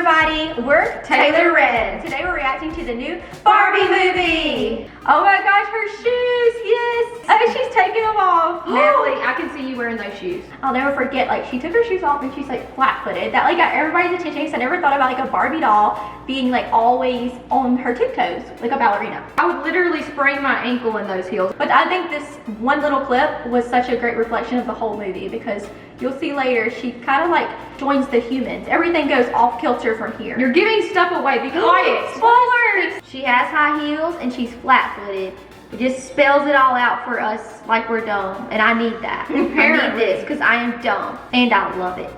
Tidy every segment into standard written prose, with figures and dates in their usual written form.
everybody, we're Taylor Red. Today we're reacting to the new Barbie movie. Oh my gosh, her shoes, yes. Oh, she's taking them off. Natalie, I can see you wearing those shoes. I'll never forget, like, she took her shoes off and she's like flat-footed. That like got everybody's attention because I never thought about like a Barbie doll being like always on her tiptoes, like a ballerina. I would literally sprain my ankle in those heels. But I think this one little clip was such a great reflection of the whole movie because you'll see later she kind of like joins the humans. Everything goes off kilter from here. You're giving stuff away. Be quiet. Spoilers! She has high heels and she's flat-footed. It just spells it all out for us like we're dumb, and I need that. I need this because I am dumb and I love it.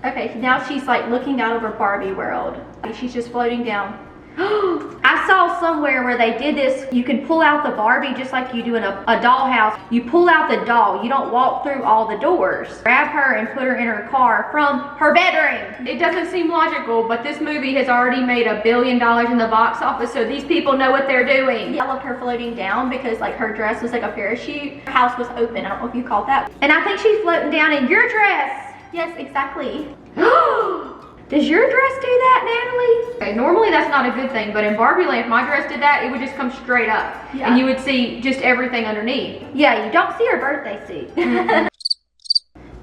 Okay, so now she's like looking out over Barbie world. She's just floating down. I saw somewhere where they did this. You can pull out the Barbie just like you do in a dollhouse. You pull out the doll. You don't walk through all the doors. Grab her and put her in her car from her bedroom. It doesn't seem logical, but this movie has already made $1 billion in the box office, so these people know what they're doing. I loved her floating down because like her dress was like a parachute. Her house was open. I don't know if you caught that. And I think she's floating down in your dress. Yes, exactly. Does your dress do that, Natalie? Okay, normally that's not a good thing, but in Barbie Land, if my dress did that, it would just come straight up. Yeah. And you would see just everything underneath. Yeah, you don't see her birthday suit.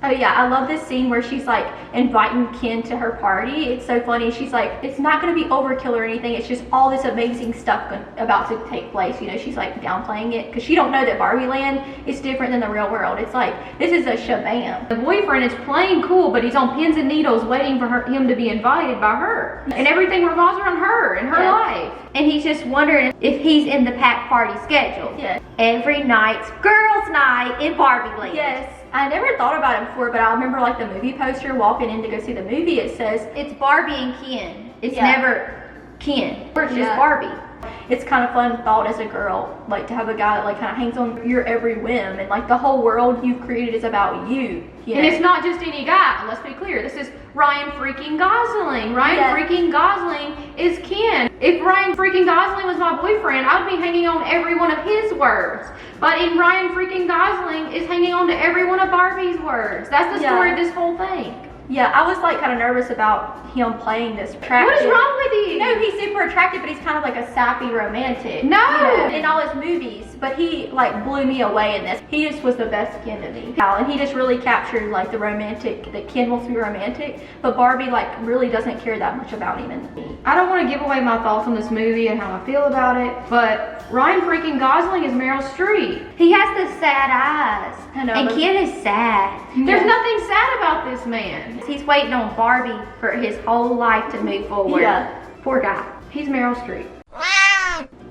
Oh yeah, I love this scene where she's like inviting Ken to her party. It's so funny. She's like, it's not going to be overkill or anything. It's just all this amazing stuff about to take place. You know, she's like downplaying it because she don't know that Barbie Land is different than the real world. It's like, this is a shabam. The boyfriend is playing cool, but he's on pins and needles waiting for him to be invited by her. And everything revolves around her and her life. And he's just wondering if he's in the packed party schedule. Yes. Every night's girls' night in Barbie Land. Yes. I never thought about it before, but I remember like the movie poster walking in to go see the movie. It says it's Barbie and Ken. It's never Ken. It's just Barbie. It's kind of fun thought as a girl, like to have a guy that like kind of hangs on your every whim, and like the whole world you've created is about you. And it's not just any guy. Let's be clear. This is Ryan freaking Gosling. Ryan freaking Gosling is Ken. If Ryan freaking Gosling was my boyfriend, I would be hanging on every one of his words. But in Ryan freaking Gosling is hanging on to every one of Barbie's words. That's the story of this whole thing. Yeah, I was like kind of nervous about him playing this attractive. What is wrong with you? No, he's super attractive, but he's kind of like a sappy romantic. No! You know, in all his movies, but he like blew me away in this. He just was the best Ken to me. And he just really captured like the romantic, that Ken wants to be romantic, but Barbie like really doesn't care that much about him and me. I don't want to give away my thoughts on this movie and how I feel about it, but Ryan freaking Gosling is Meryl Streep. He has the sad eyes. I know, and Ken is sad. There's nothing sad about this man. He's waiting on Barbie for his whole life to move forward. Yeah. Poor guy. He's Meryl Streep.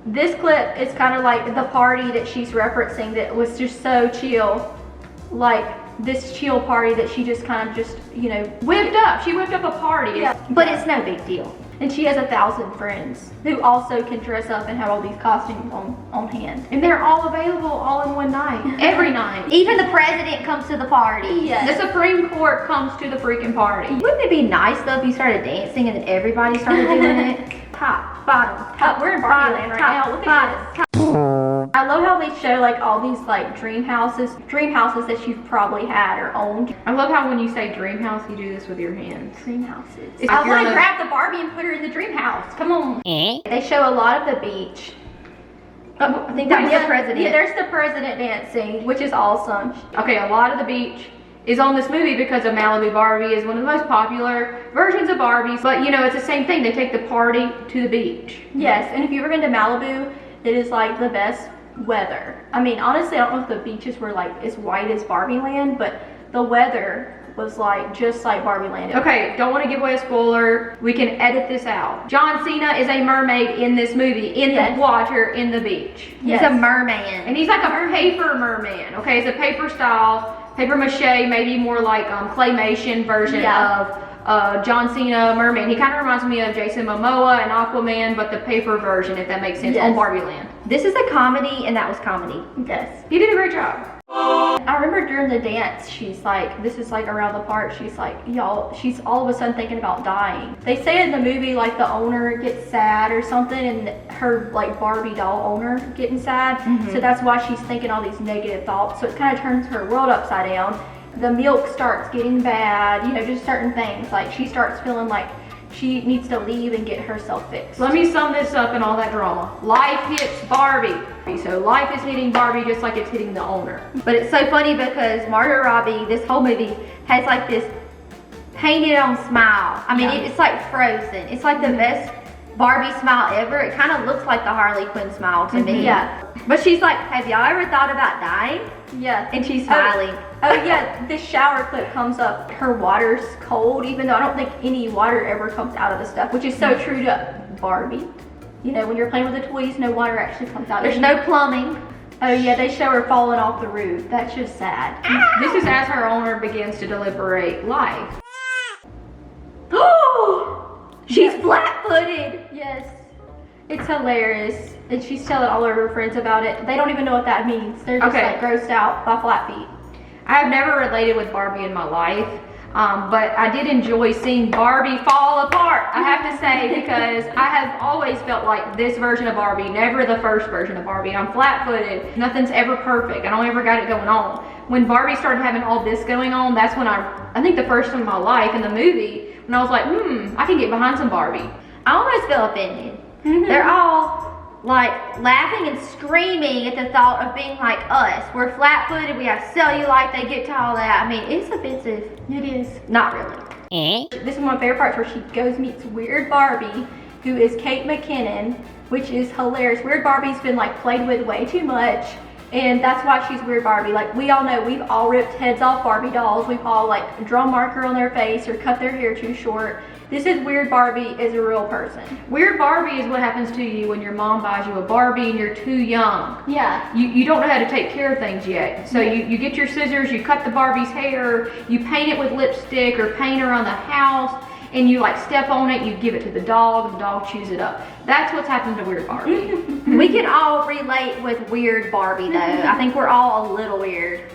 This clip is kind of like the party that she's referencing that was just so chill. Like this chill party that she just kind of just, you know, whipped up. She whipped up a party. Yeah. But it's no big deal. And she has 1,000 friends who also can dress up and have all these costumes on hand. And they're all available all in one night. Every night. Even the president comes to the party. Yes. The Supreme Court comes to the freaking party. Wouldn't it be nice though if you started dancing and then everybody started doing it? Top, bottom, top. We're in Barbie Land right now. Look at this. I love how they show like all these like dream houses that you've probably had or owned. I love how when you say dream house, you do this with your hands. Dream houses. I want to grab the Barbie and put her in the dream house. Come on. They show a lot of the beach. I think that was the president. Yeah, there's the president dancing, which is awesome. Okay, a lot of the beach is on this movie because of Malibu Barbie is one of the most popular versions of Barbies. But you know, it's the same thing. They take the party to the beach. Yes, and if you've ever been to Malibu, it is like the best weather. I mean, honestly, I don't know if the beaches were like as white as Barbie Land, but the weather was like just like Barbie Land. Okay, don't want to give away a spoiler. We can edit this out. John Cena is a mermaid in this movie, in the water, in the beach. He's a merman. And he's like a paper merman, okay? It's a paper style, paper mache, maybe more like claymation version of John Cena merman. He kind of reminds me of Jason Momoa and Aquaman, but the paper version, if that makes sense, on Barbie Land. This is a comedy, and that was comedy. Yes. He did a great job. I remember during the dance, she's like, this is like around the part, she's like, y'all, she's all of a sudden thinking about dying. They say in the movie like the owner gets sad or something, and her like Barbie doll owner getting sad. So that's why she's thinking all these negative thoughts. So it kind of turns her world upside down. The milk starts getting bad, you know, just certain things. Like she starts feeling like she needs to leave and get herself fixed. Let me sum this up and all that drama. Life hits Barbie. So life is hitting Barbie just like it's hitting the owner. But it's so funny because Margot Robbie, this whole movie, has like this painted on smile. I mean, it's like Frozen. It's like the best Barbie smile ever. It kind of looks like the Harley Quinn smile to me. Yeah. But she's like, have y'all ever thought about dying? Yeah. And she's smiling. Oh yeah, this shower clip comes up. Her water's cold, even though I don't think any water ever comes out of the stuff, which is so true to Barbie. You know, when you're playing with the toys, no water actually comes out. There's no plumbing. Oh yeah, they show her falling off the roof. That's just sad. This is as her owner begins to deliberate life. She's flat-footed. Yes. It's hilarious. And she's telling all of her friends about it. They don't even know what that means. They're just like grossed out by flat feet. I have never related with Barbie in my life, but I did enjoy seeing Barbie fall apart, I have to say, because I have always felt like this version of Barbie, never the first version of Barbie. I'm flat-footed. Nothing's ever perfect. I don't ever got it going on. When Barbie started having all this going on, that's when I think the first time in my life in the movie, when I was like, I can get behind some Barbie. I almost feel offended. They're all like laughing and screaming at the thought of being like us. We're flat-footed, we have cellulite, they get to all that. I mean, it's offensive. It is. Not really. This is one of my favorite parts where she goes meets Weird Barbie, who is Kate McKinnon, which is hilarious. Weird Barbie's been like played with way too much, and that's why she's Weird Barbie. Like, we all know we've all ripped heads off Barbie dolls. We've all like drawn marker on their face or cut their hair too short. This is Weird Barbie is a real person. Weird Barbie is what happens to you when your mom buys you a Barbie and you're too young. Yeah. You don't know how to take care of things yet. So you get your scissors, you cut the Barbie's hair, you paint it with lipstick or paint her on the house, and you like step on it, you give it to the dog chews it up. That's what's happened to Weird Barbie. We can all relate with Weird Barbie though. I think we're all a little weird.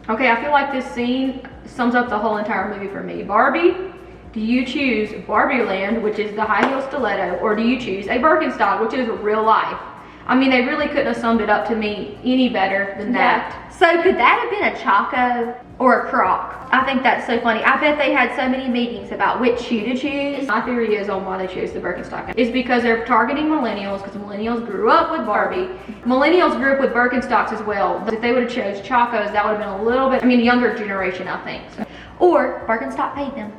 Okay, I feel like this scene sums up the whole entire movie for me. Barbie, do you choose Barbie Land, which is the high heel stiletto, or do you choose a Birkenstock, which is real life? I mean, they really couldn't have summed it up to me any better than that. So could that have been a Choco or a Croc? I think that's so funny. I bet they had so many meetings about which shoe to choose. My theory is on why they chose the Birkenstock is because they're targeting millennials, because millennials grew up with Barbie. Millennials grew up with Birkenstocks as well. If they would have chose Chacos, that would have been a little bit, younger generation, I think. So. Or Birkenstock paid them.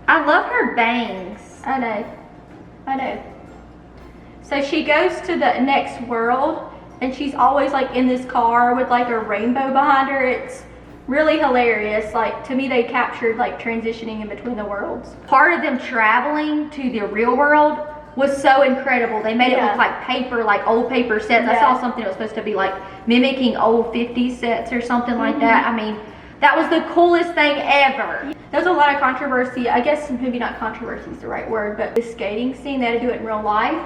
I love her bangs. I know. So she goes to the next world, and she's always like in this car with like a rainbow behind her. It's really hilarious. Like, to me, they captured like transitioning in between the worlds. Part of them traveling to the real world was so incredible. They made it look like paper, like old paper sets. I saw something that was supposed to be like mimicking old 50s sets or something like that. I mean, that was the coolest thing ever. There's a lot of controversy, I guess maybe not controversy is the right word, but the skating scene, they had to do it in real life.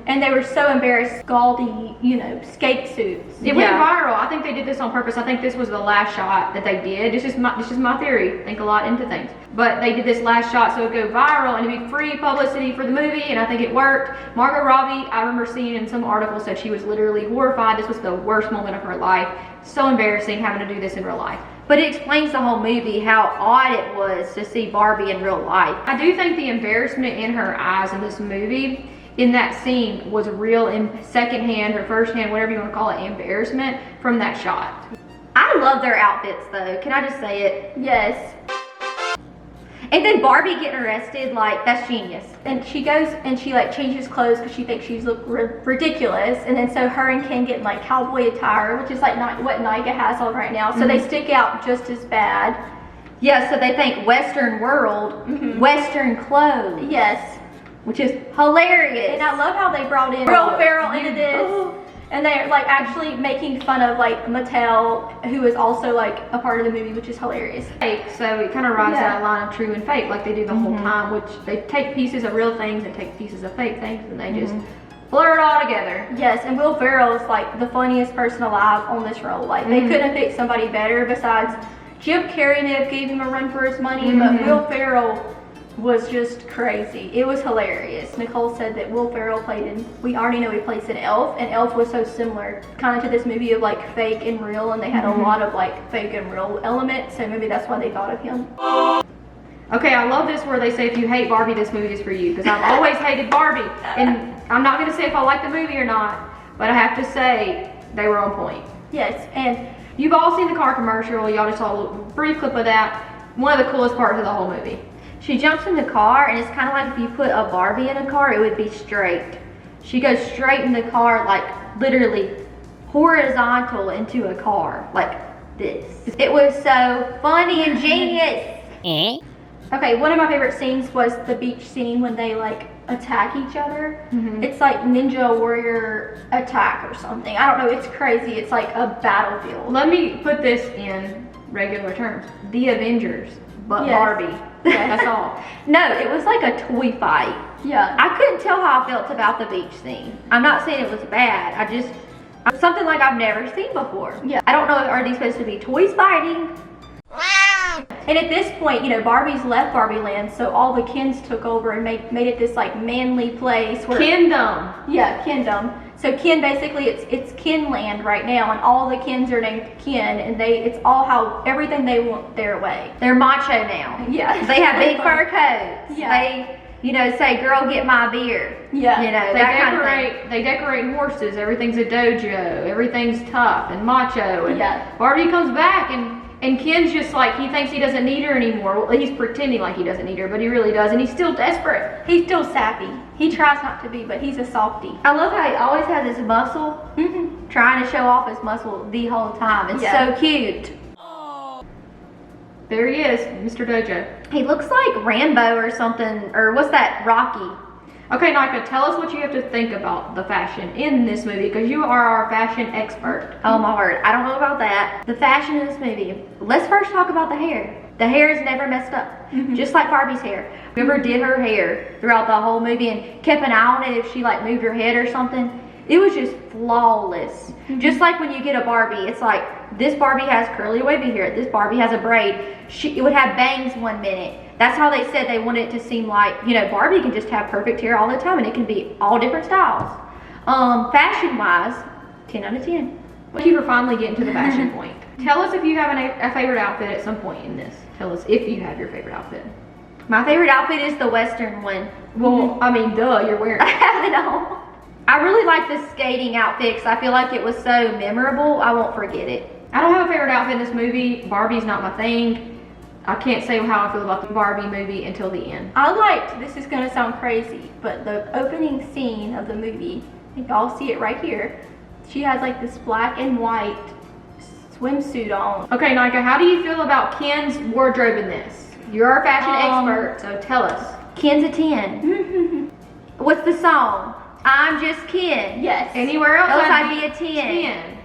And they were so embarrassed, gaudy, skate suits. It went viral. I think they did this on purpose. I think this was the last shot that they did. This is my theory. Think a lot into things. But they did this last shot so it would go viral and it'd be free publicity for the movie, and I think it worked. Margot Robbie, I remember seeing in some articles that she was literally horrified. This was the worst moment of her life. So embarrassing having to do this in real life. But it explains the whole movie, how odd it was to see Barbie in real life. I do think the embarrassment in her eyes in this movie, in that scene, was real in secondhand or firsthand, whatever you want to call it, embarrassment from that shot. I love their outfits though. Can I just say it? Yes. And then Barbie getting arrested, like, that's genius. And she goes and she like changes clothes because she thinks she's look ridiculous. And then so her and Ken get in like cowboy attire, which is like not what Nika has on right now. So they stick out just as bad. Yeah, so they think Western world, Western clothes. Yes. Which is hilarious. And I love how they brought in Will Ferrell into this. And they're like actually making fun of like Mattel, who is also like a part of the movie, which is hilarious. Fake, so it kind of rides that line of true and fake, like they do the whole time, which they take pieces of real things and take pieces of fake things, and they just blur it all together. Yes, and Will Ferrell is like the funniest person alive on this role. Like they couldn't pick somebody better besides Jim Carrey. May have gave him a run for his money, but Will Ferrell was just crazy. It was hilarious. Nicole said that Will Ferrell we already know he plays in Elf, and Elf was so similar kind of to this movie of like fake and real, and they had a lot of like fake and real elements, so maybe that's why they thought of him. Okay, I love this where they say if you hate Barbie, this movie is for you. Because I've always hated Barbie. And I'm not going to say if I like the movie or not, but I have to say they were on point. Yes, and you've all seen the car commercial. Y'all just saw a brief clip of that. One of the coolest parts of the whole movie. She jumps in the car, and it's kind of like if you put a Barbie in a car, it would be straight. She goes straight in the car, like literally horizontal into a car, like this. It was so funny and genius. Okay, one of my favorite scenes was the beach scene when they like attack each other. It's like Ninja Warrior attack or something. I don't know, it's crazy. It's like a battlefield. Let me put this in regular terms. The Avengers, but Barbie. That's all. No, it was like a toy fight. Yeah. I couldn't tell how I felt about the beach scene. I'm not saying it was bad. Something like I've never seen before. Yeah. I don't know, are these supposed to be toys fighting? And at this point, you know, Barbie's left Barbie Land, so all the Kens took over and made it this like manly place where Kingdom. Yeah, Kingdom. So Ken, basically it's Ken land right now, and all the Kens are named Ken, and it's all how everything they want their way. They're macho now. Yeah. They have big fur coats. Yeah. They, you know, say, girl, get my beer. Yeah. You know, They that kind of thing. they decorate horses. Everything's a dojo. Everything's tough and macho. And Barbie comes back and Ken's just like, he thinks he doesn't need her anymore. Well, he's pretending like he doesn't need her, but he really does, and he's still desperate. He's still sappy. He tries not to be, but he's a softie. I love how he always has his muscle, trying to show off his muscle the whole time. It's so cute. There he is, Mr. Dojo. He looks like Rambo or something, or what's that, Rocky? Okay, Nika, tell us what you have to think about the fashion in this movie, because you are our fashion expert. Oh my word, I don't know about that. The fashion in this movie. Let's first talk about the hair. The hair is never messed up, just like Barbie's hair. Whoever did her hair throughout the whole movie and kept an eye on it if she like moved her head or something, it was just flawless. Just like when you get a Barbie, it's like this Barbie has curly wavy hair, this Barbie has a braid. It would have bangs one minute. That's how they said they wanted it to seem like, you know, Barbie can just have perfect hair all the time and it can be all different styles. Fashion wise, 10 out of 10. Thank you for finally getting to the fashion point. Tell us if you have a favorite outfit at some point in this. Tell us if you have your favorite outfit. My favorite outfit is the Western one. Well, I mean, duh, you're wearing it. I have it on. I really like the skating outfit because I feel like it was so memorable, I won't forget it. I don't have a favorite outfit in this movie. Barbie's not my thing. I can't say how I feel about the Barbie movie until the end. I liked, this is gonna sound crazy, but the opening scene of the movie, if y'all see it right here, she has like this black and white swimsuit on. Okay, Nika, how do you feel about Ken's wardrobe in this? You're our fashion expert, so tell us. Ken's a 10. What's the song? I'm just Ken. Yes. Anywhere else I'd be a 10.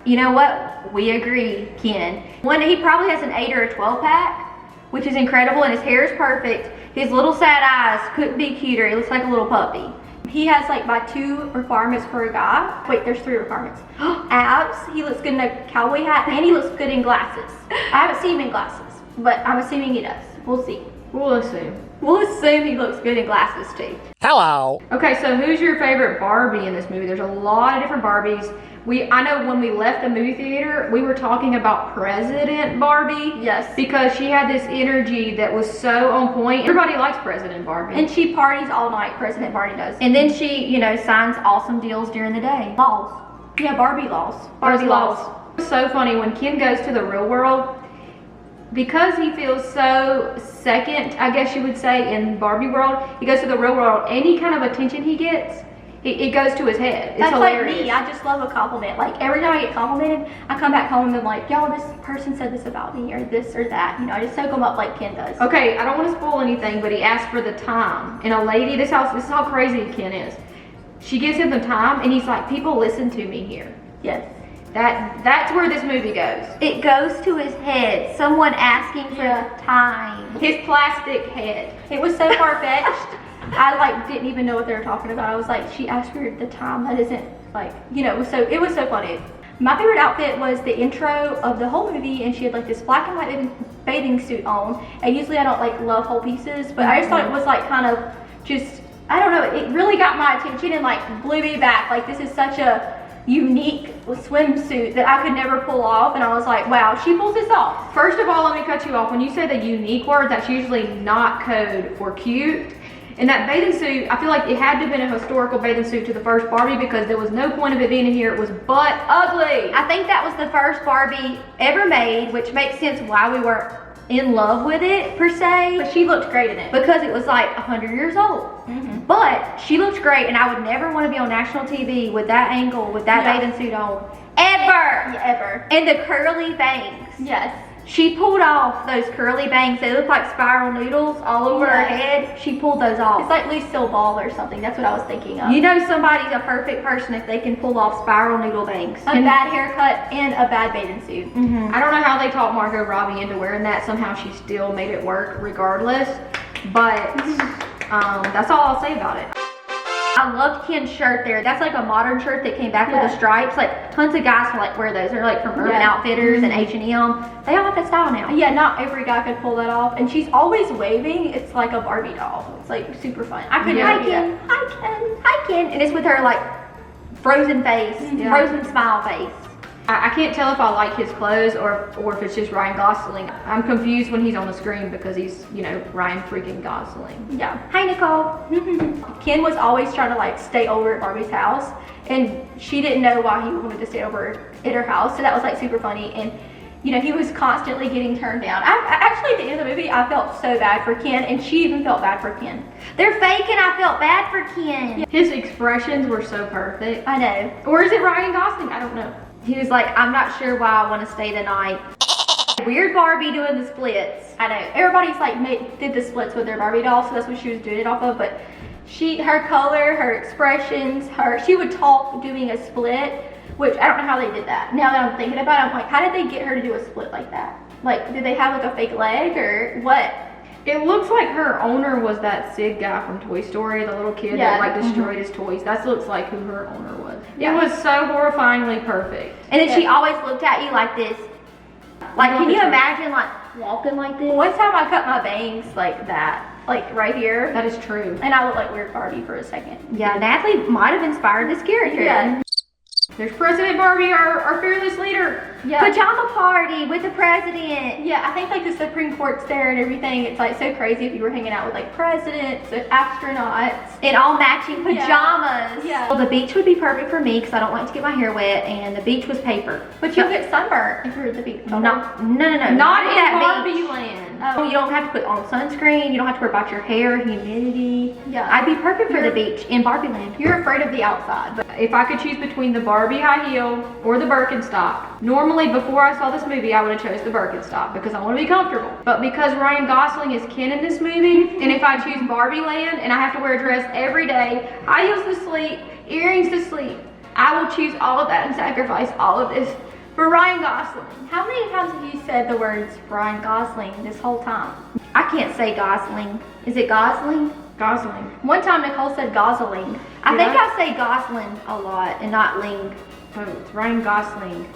You know what? We agree, Ken. He probably has an 8 or a 12 pack, which is incredible, and his hair is perfect. His little sad eyes couldn't be cuter. He looks like a little puppy. He has like my 2 requirements for a guy. Wait, there's 3 requirements. Abs, he looks good in a cowboy hat, and he looks good in glasses. I haven't seen him in glasses, but I'm assuming he does. We'll see. We'll assume. We'll assume he looks good in glasses too. Hello. Okay, so who's your favorite Barbie in this movie? There's a lot of different Barbies. I know when we left the movie theater, we were talking about President Barbie. Yes. Because she had this energy that was so on point. Everybody likes President Barbie. And she parties all night, President Barbie does. And then she, you know, signs awesome deals during the day. Laws. Yeah, Barbie laws. Barbie laws. It's so funny when Ken goes to the real world, because he feels so second, I guess you would say, in Barbie world, he goes to the real world, any kind of attention he gets, it goes to his head. It's That's hilarious. like me. I just love a compliment. Like every time I get complimented, I come back home and I'm like, y'all, this person said this about me, or this or that. You know, I just soak them up like Ken does. Okay, I don't want to spoil anything, but he asked for the time. And a lady, this is how crazy Ken is. She gives him the time, and he's like, people listen to me here. Yes. That's where this movie goes. It goes to his head. Someone asking for time. His plastic head. It was so far-fetched. I like didn't even know what they were talking about. I was like, she asked for the time. That isn't like, you know, it was so funny. My favorite outfit was the intro of the whole movie, and she had like this black and white bathing suit on. And usually I don't like love whole pieces, but I just thought it was like kind of just, I don't know, it really got my attention and like blew me back. Like this is such a unique swimsuit that I could never pull off, and I was like, wow, she pulls this off. First of all, let me cut you off. When you say the unique word, that's usually not code for cute. And that bathing suit, I feel like it had to have been a historical bathing suit to the first Barbie because there was no point of it being in here. It was butt ugly. I think that was the first Barbie ever made, which makes sense why we were in love with it, per se. But she looked great in it. Because it was like 100 years old. But she looked great, and I would never want to be on national TV with that angle, with that bathing suit on. Ever! Yeah, ever. And the curly bangs. Yes. She pulled off those curly bangs. They look like spiral noodles all over her head. She pulled those off. It's like Lucille Ball or something. That's what I was thinking of. You know somebody's a perfect person if they can pull off spiral noodle bangs. A bad haircut and a bad bathing suit. I don't know how they talked Margot Robbie into wearing that. Somehow she still made it work regardless. But that's all I'll say about it. I loved Ken's shirt there. That's like a modern shirt that came back with the stripes. Like tons of guys can like wear those. They're like from Urban Outfitters and H&M. They all have that style now. Yeah, not every guy could pull that off. And she's always waving. It's like a Barbie doll. It's like super fun. I could never do that. Hi Ken. And it's with her like frozen face, frozen smile face. I can't tell if I like his clothes or if it's just Ryan Gosling. I'm confused when he's on the screen because he's, you know, Ryan freaking Gosling. Yeah. Hi Nicole. Ken was always trying to like stay over at Barbie's house, and she didn't know why he wanted to stay over at her house. So that was like super funny. And you know, he was constantly getting turned down. Actually, at the end of the movie, I felt so bad for Ken, and she even felt bad for Ken. They're fake, and I felt bad for Ken. His expressions were so perfect. I know. Or is it Ryan Gosling? I don't know. He was like, I'm not sure why I want to stay the night. Weird Barbie doing the splits. I know. Everybody's like did the splits with their Barbie doll, so that's what she was doing it off of. But her color, her expressions, she would talk doing a split, which I don't know how they did that. Now that I'm thinking about it, I'm like, how did they get her to do a split like that? Like, did they have like a fake leg or what? It looks like her owner was that Sid guy from Toy Story, the little kid that like destroyed his toys. That looks like who her owner was. It was so horrifyingly perfect. And then she always looked at you like this. Like, can you imagine like walking like this? One time I cut my bangs like that, like right here. That is true. And I looked like Weird Barbie for a second. Yeah, Natalie might have inspired this character. Yeah. There's President Barbie, our fearless leader. Yeah. Pajama party with the president. Yeah, I think like the Supreme Court's there and everything. It's like so crazy if you were hanging out with like presidents and astronauts. In all matching pajamas. Yeah. Well, the beach would be perfect for me because I don't like to get my hair wet, and the beach was paper. But you'll get sunburnt if you're at the beach. No. Not in that Barbie beach. land. You don't have to put on sunscreen. You don't have to worry about your hair, humidity. Yeah. I'd be perfect for the beach in Barbie land. You're afraid of the outside. But if I could choose between the Barbie high heel or the Birkenstock, normally before I saw this movie, I would have chose the Birkenstock because I want to be comfortable. But because Ryan Gosling is Ken in this movie, and if I choose Barbie land and I have to wear a dress every day, high heels to sleep, earrings to sleep, I will choose all of that and sacrifice all of this for Ryan Gosling. How many times have you said the words Ryan Gosling this whole time? I can't say Gosling. Is it Gosling? Gosling. One time Nicole said Gosling. I think I say Gosling a lot and not Ling. Oh, it's Ryan Gosling.